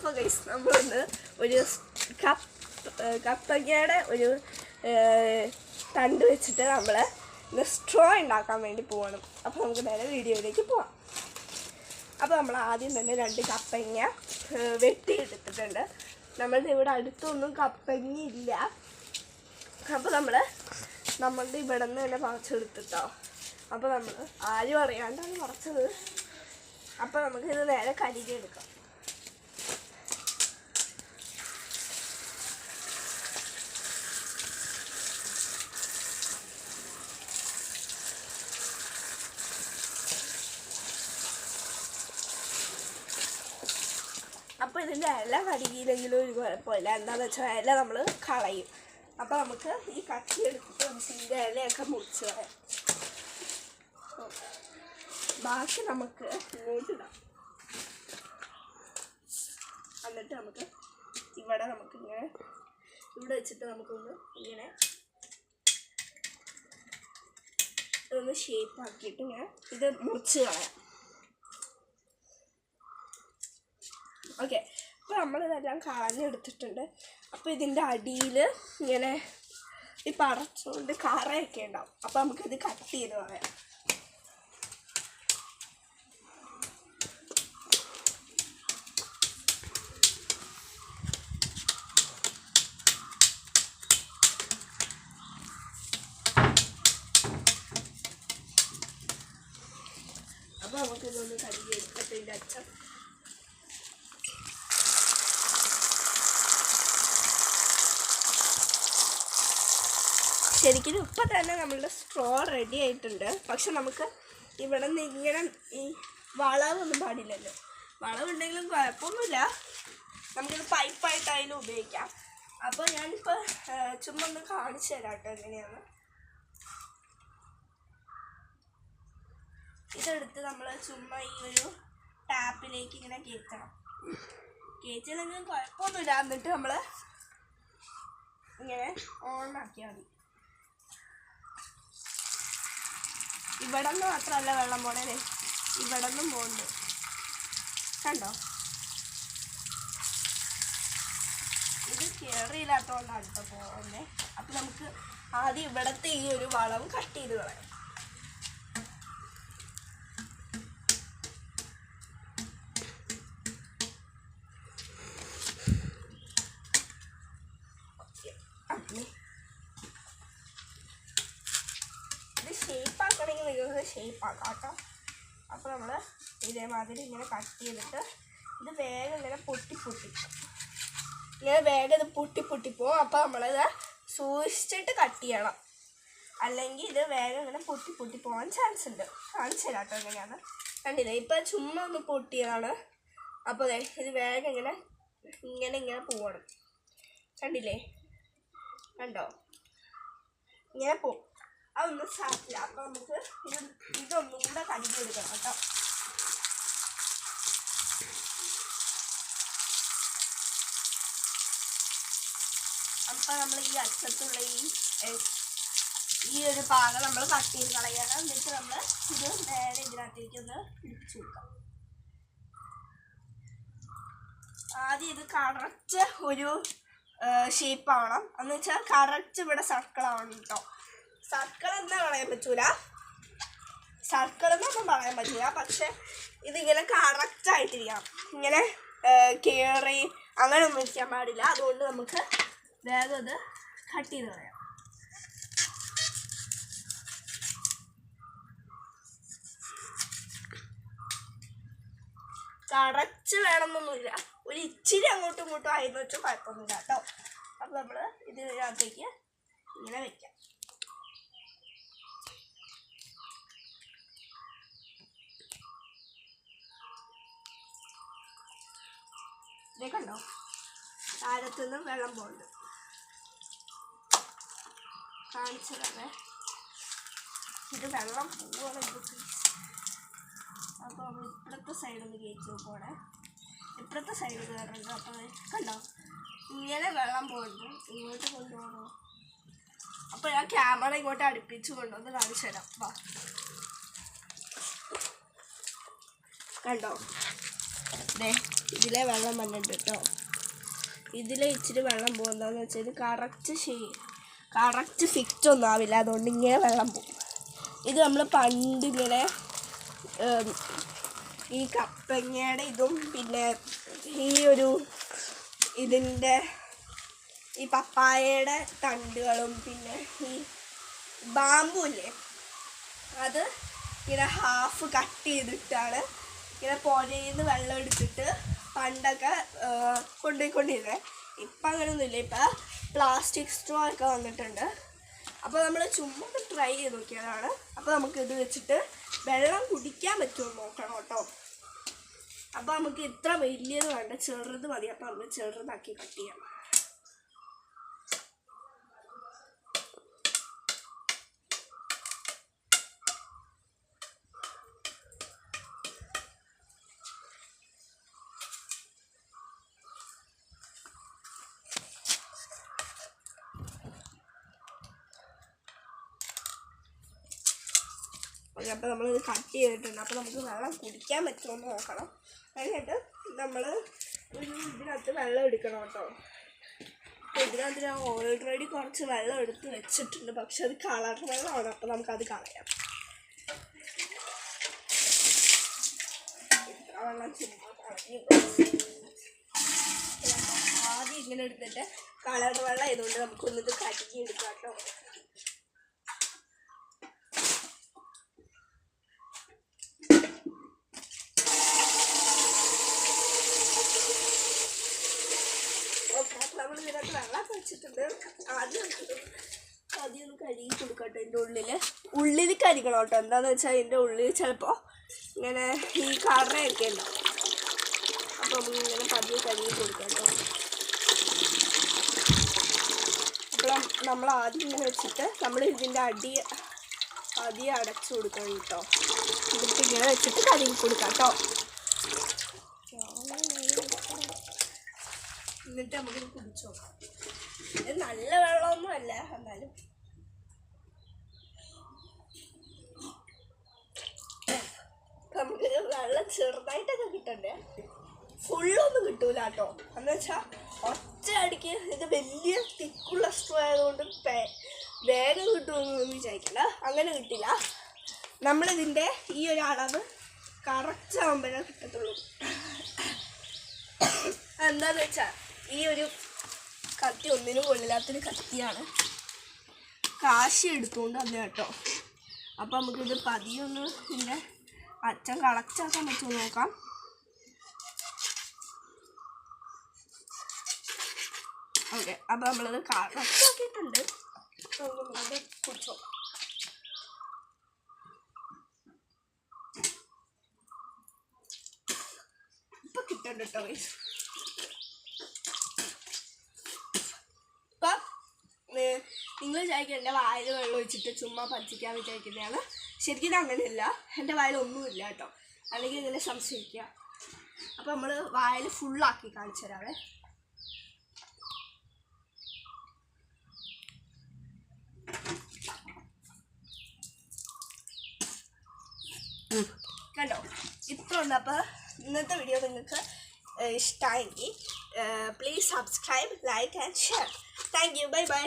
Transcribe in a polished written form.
അപ്പോൾ ഗൈസ് നമ്മളൊന്ന് ഒരു കപ്പങ്ങയുടെ ഒരു തണ്ട് വെച്ചിട്ട് നമ്മൾ സ്ട്രോ ഉണ്ടാക്കാൻ വേണ്ടി പോകണം. അപ്പോൾ നമുക്ക് നേരെ വീഡിയോയിലേക്ക് പോവാം. അപ്പോൾ നമ്മൾ ആദ്യം തന്നെ 2 കപ്പങ്ങ വെട്ടിയെടുത്തിട്ടുണ്ട്. നമ്മളുടെ ഇവിടെ അടുത്തൊന്നും കപ്പങ്ങ ഇല്ല. അപ്പോൾ നമ്മളുടെ ഇവിടെ നിന്ന് തന്നെ പറിച്ചെടുത്തിട്ടോ. അപ്പോൾ നമ്മൾ ആരും അറിയാണ്ടാണ് പറിച്ചത്. അപ്പോൾ നമുക്കിത് നേരെ കഴുകിയെടുക്കാം. അപ്പോൾ ഇതിൻ്റെ ഇല കഴുകിയില്ലെങ്കിലും ഒരു കുഴപ്പമില്ല. എന്താണെന്ന് വെച്ചാൽ ഇല നമ്മൾ കളയും. അപ്പോൾ നമുക്ക് ഈ കത്തി എടുത്തിട്ട് നമുക്ക് ഇതിൻ്റെ ഇലയൊക്കെ മുറിച്ച് കളയാം. ബാക്കി നമുക്ക് ഇങ്ങോട്ടിടാം. എന്നിട്ട് നമുക്ക് നമുക്കിങ്ങനെ ഇവിടെ വെച്ചിട്ട് നമുക്കൊന്ന് ഇങ്ങനെ ഇതൊന്ന് ഷേപ്പാക്കിയിട്ട് ഇങ്ങനെ ഇത് മുറിച്ച് കളയാം. ഓക്കെ, അപ്പോൾ നമ്മളിതെല്ലാം കളഞ്ഞെടുത്തിട്ടുണ്ട്. അപ്പോൾ ഇതിൻ്റെ അടിയിൽ ഇങ്ങനെ ഈ പറിച്ചുകൊണ്ട് കറയൊക്കെ ഉണ്ടാവും. അപ്പോൾ നമുക്കിത് കട്ട് ചെയ്ത് കളയാം. അപ്പോൾ നമുക്കിതൊന്ന് കഴുകി എടുത്തിട്ട് അച്ഛൻ ശരിക്കും ഇപ്പം തന്നെ നമ്മളുടെ സ്ട്രോ റെഡി ആയിട്ടുണ്ട്. പക്ഷെ നമുക്ക് ഇവിടെ നിന്ന് ഇങ്ങനെ ഈ വളവൊന്നും പാടില്ലല്ലോ. വളവുണ്ടെങ്കിലും കുഴപ്പമൊന്നുമില്ല, നമുക്കിത് പൈപ്പായിട്ടായാലും ഉപയോഗിക്കാം. അപ്പോൾ ഞാനിപ്പോൾ ചുമ്മാ ഒന്ന് കാണിച്ചു തരാം കേട്ടോ എങ്ങനെയാണ്. ഇതെടുത്ത് നമ്മൾ ചുമ്മാ ഈ ഒരു ടാപ്പിലേക്ക് ഇങ്ങനെ കയറ്റണം. കയറ്റിയില്ലെങ്കിലും കുഴപ്പമൊന്നുമില്ല. എന്നിട്ട് നമ്മൾ ഇങ്ങനെ ഓണാക്കിയാൽ മതി. ഇവിടെ നിന്ന് മാത്രമല്ല വെള്ളം പോണേ, ഇവിടെ നിന്നും പോകുന്നുണ്ട്. കണ്ടോ, ഇത് കയറിയില്ലാത്തതുകൊണ്ടാണ് കേട്ടോ പോകുന്നത്. അപ്പം നമുക്ക് ആദ്യം ഇവിടുത്തെ ഈ ഒരു വളവ് കട്ട് ചെയ്ത് കളയാം. ഷേപ്പാക്കണമെങ്കിൽ നിങ്ങൾക്ക് ഷേപ്പാക്കാം കേട്ടോ. അപ്പോൾ നമ്മൾ ഇതേമാതിരി ഇങ്ങനെ കട്ട് ചെയ്തിട്ട് ഇത് വേഗം ഇങ്ങനെ ഇങ്ങനെ വേഗം ഇത് പൊട്ടിപ്പോവും. അപ്പോൾ നമ്മളിത് സൂക്ഷിച്ചിട്ട് കട്ട് ചെയ്യണം, അല്ലെങ്കിൽ ഇത് വേഗം ഇങ്ങനെ പൊട്ടിപ്പോവാൻ ചാൻസ് ഉണ്ട്. കാണിച്ചു തരാം കേട്ടോ എങ്ങനെയാണ്. കണ്ടില്ലേ, ഇപ്പം ചുമ്മാ ഒന്ന് പൊട്ടിയതാണ്. അപ്പോൾ ഇത് വേഗം ഇങ്ങനെ പോവണം. കണ്ടില്ലേ, കണ്ടോ, ഇങ്ങനെ പോവും. അതൊന്നും സാധിക്കില്ല. അപ്പോൾ നമുക്ക് ഇതൊന്നും കൂടെ കഴുകിയെടുക്കണം കേട്ടോ. അപ്പോൾ നമ്മൾ ഈ അറ്റത്തുള്ള ഈ ഒരു ഭാഗം നമ്മൾ കട്ട് ചെയ്ത് കളയണം. എന്നിട്ട് നമ്മൾ ഇത് നേരെ ഇതിനകത്തേക്ക് ഒന്ന് പിടിപ്പിച്ച് കൊടുക്കാം. ആദ്യം ഇത് കറക്റ്റ് ഒരു ഷേപ്പ് ആവണം. എന്ന് വെച്ചാൽ കറക്റ്റ് ഇവിടെ സർക്കിൾ ആവണം കേട്ടോ. സർക്കിൾ എന്നാ പറയാൻ പറ്റൂല, സർക്കിളെന്നൊന്നും പറയാൻ പറ്റില്ല. പക്ഷെ ഇതിങ്ങനെ കറക്റ്റായിട്ടിരിക്കണം. ഇങ്ങനെ കയറി അങ്ങനെ ഒന്നും ഇരിക്കാൻ പാടില്ല. അതുകൊണ്ട് നമുക്ക് വേഗം ഇത് കട്ട് ചെയ്ത് കളയാം. കറക്റ്റ് വേണമെന്നൊന്നുമില്ല, ഒരു ഇച്ചിരി അങ്ങോട്ടും ഇങ്ങോട്ടും ആയിരുന്നു വെച്ചാൽ കുഴപ്പമൊന്നുമില്ല കേട്ടോ. അപ്പോൾ നമ്മൾ ഇതിനകത്തേക്ക് ഇങ്ങനെ വെക്കാം. ഇതേ കണ്ടോ, താഴത്തുനിന്നും വെള്ളം പോകുന്നുണ്ട്. കാണിച്ചതേ, ഇത് വെള്ളം പോവാണ്. അപ്പോൾ ഇപ്പുറത്തെ സൈഡൊന്ന് കയറ്റി നോക്കുവാണേ. ഇപ്പുറത്തെ സൈഡ് കയറുന്നുണ്ട്. അപ്പോൾ കണ്ടോ, ഇങ്ങനെ വെള്ളം പോകുന്നുണ്ട്. ഇങ്ങോട്ട് കൊണ്ടുപോകണോ? അപ്പോൾ ഞാൻ ക്യാമറ ഇങ്ങോട്ട് അടുപ്പിച്ച് കൊണ്ടുവന്ന് കാണിച്ചു തരാം. വാ, കണ്ടോ, ഇതിലെ വെള്ളം വന്നിട്ട് കേട്ടോ. ഇതിലെ ഇച്ചിരി വെള്ളം പോകുന്നതെന്ന് വെച്ചാൽ ഇത് കറക്റ്റ് ഫിറ്റ് ഒന്നും ആവില്ല, അതുകൊണ്ട് ഇങ്ങനെ വെള്ളം പോകും. ഇത് നമ്മൾ പണ്ടിങ്ങനെ ഈ കപ്പങ്ങയുടെ ഇതും പിന്നെ ഇതിൻ്റെ ഈ പപ്പായയുടെ തണ്ടുകളും പിന്നെ ഈ ബാമ്പു ഇല്ലേ, അത് ഇങ്ങനെ ഹാഫ് കട്ട് ചെയ്തിട്ടാണ് ഇങ്ങനെ പുഴയിൽ നിന്ന് വെള്ളം എടുത്തിട്ട് പണ്ടൊക്കെ കൊണ്ടുപോയിക്കൊണ്ടിരുന്നത്. ഇപ്പം അങ്ങനെയൊന്നുമില്ല, ഇപ്പം പ്ലാസ്റ്റിക് സ്ട്രോ ഒക്കെ വന്നിട്ടുണ്ട്. അപ്പോൾ നമ്മൾ ചുമ്മാ ട്രൈ ചെയ്ത് നോക്കിയതാണ്. അപ്പോൾ നമുക്ക് ഇത് വെച്ചിട്ട് വെള്ളം കുടിക്കാൻ പറ്റുമോ നോക്കണം കേട്ടോ. അപ്പോൾ നമുക്ക് ഇത്ര വലിയത് വേണ്ട, ചെറുത് മതി. അപ്പോൾ നമുക്ക് ചെറുതാക്കി കട്ട് ചെയ്യാം. അപ്പോൾ നമ്മളിത് കട്ട് ചെയ്തിട്ടുണ്ട്. അപ്പോൾ നമുക്ക് വെള്ളം കുടിക്കാൻ പറ്റുമെന്ന് നോക്കണം. അതിനായിട്ട് നമ്മൾ ഇതിനകത്ത് വെള്ളം എടുക്കണം കേട്ടോ. അപ്പോൾ ഇതിനകത്ത് ഞാൻ ഓൾറെഡി കുറച്ച് വെള്ളം എടുത്ത് വെച്ചിട്ടുണ്ട്, പക്ഷെ അത് കളർ വെള്ളമാണ്. അപ്പോൾ നമുക്കത് കളയാം. ഇത്ര വെള്ളം ചുമ്മാ കളഞ്ഞു. ആദ്യം ഇങ്ങനെ എടുത്തിട്ട് കളർ വെള്ളം ആയതുകൊണ്ട് നമുക്കൊന്നിത് കഴുകി എടുക്കാം കേട്ടോ. നമ്മൾ ഇതിനകത്ത് വെള്ളമൊക്കെ വെച്ചിട്ടുണ്ട്. ആദ്യം ഒന്ന് കഴുകി കൊടുക്കട്ടെ. ഇതിൻ്റെ ഉള്ളിൽ കരിക്കണം കേട്ടോ. എന്താണെന്ന് വെച്ചാൽ അതിൻ്റെ ഉള്ളിൽ ചിലപ്പോൾ ഇങ്ങനെ ഈ കറയൊക്കെ ഉണ്ടാവും. അപ്പോൾ നമുക്ക് ഇങ്ങനെ പതിയെ കഴുകി കൊടുക്കാം കേട്ടോ. അപ്പോൾ നമ്മൾ ആദ്യം ഇങ്ങനെ വെച്ചിട്ട് നമ്മൾ ഇതിൻ്റെ അടി അടച്ചു കൊടുക്കണം കേട്ടോ. ഇതിട്ട് ഇങ്ങനെ വെച്ചിട്ട് കഴുകി കൊടുക്കാം കേട്ടോ. എന്നിട്ട് നമുക്കിത് കുടിച്ചു നോക്കാം. ഇത് നല്ല വെള്ളമൊന്നും അല്ല, എന്നാലും നമുക്ക് വെള്ളം ചെറുതായിട്ടൊക്കെ കിട്ടണ്ടേ. ഫുള്ളൊന്നും കിട്ടൂല കേട്ടോ. എന്ന് വെച്ചാൽ ഒറ്റ അടിക്ക് ഇത് വലിയ തിക്കുള്ള സ്ട്രോ ആയതുകൊണ്ട് വേഗം കിട്ടുമെന്നൊന്നും വിചാരിക്കില്ല. അങ്ങനെ കിട്ടില്ല. നമ്മളിതിൻ്റെ ഈ ഒരു അളവ് കറക്റ്റ് ആകുമ്പോഴേ കിട്ടത്തുള്ളൂ. എന്താണെന്ന് വെച്ചാൽ ഈ ഒരു കത്തി ഒന്നിനും കൊള്ളില്ലാത്തൊരു കത്തിയാണ്. കാശി എടുത്തുകൊണ്ട് തന്നെ കേട്ടോ. അപ്പോൾ നമുക്കിത് പതിയൊന്ന് ഇതിൻ്റെ അച്ഛൻ കളക്റ്റാക്കാൻ പറ്റുമോ നോക്കാം. ഓക്കെ, അപ്പോൾ നമ്മളത് കളക്റ്റാക്കിയിട്ടുണ്ട്. നമ്മളത് കുടിച്ചോ. ഇപ്പം കിട്ടണ്ട കേട്ടോ. ഇപ്പം നിങ്ങൾ വിചാരിക്കും എൻ്റെ വായിൽ വെള്ളം ഒഴിച്ചിട്ട് ചുമ്മാ പറ്റിക്കാൻ വിചാരിക്കുന്നതാണ്. ശരിക്കും ഇത് അങ്ങനെയല്ല. എൻ്റെ വായിലൊന്നുമില്ല കേട്ടോ, അല്ലെങ്കിൽ ഇങ്ങനെ സംശയിക്കുക. അപ്പോൾ നമ്മൾ വായിൽ ഫുള്ളാക്കി കാണിച്ചു തരാവേ. കണ്ടോ, ഇത്ര ഉണ്ട്. അപ്പോൾ ഇന്നത്തെ വീഡിയോ നിങ്ങൾക്ക് ഇഷ്ടമായെങ്കിൽ please subscribe, like and share. Thank you. Bye bye.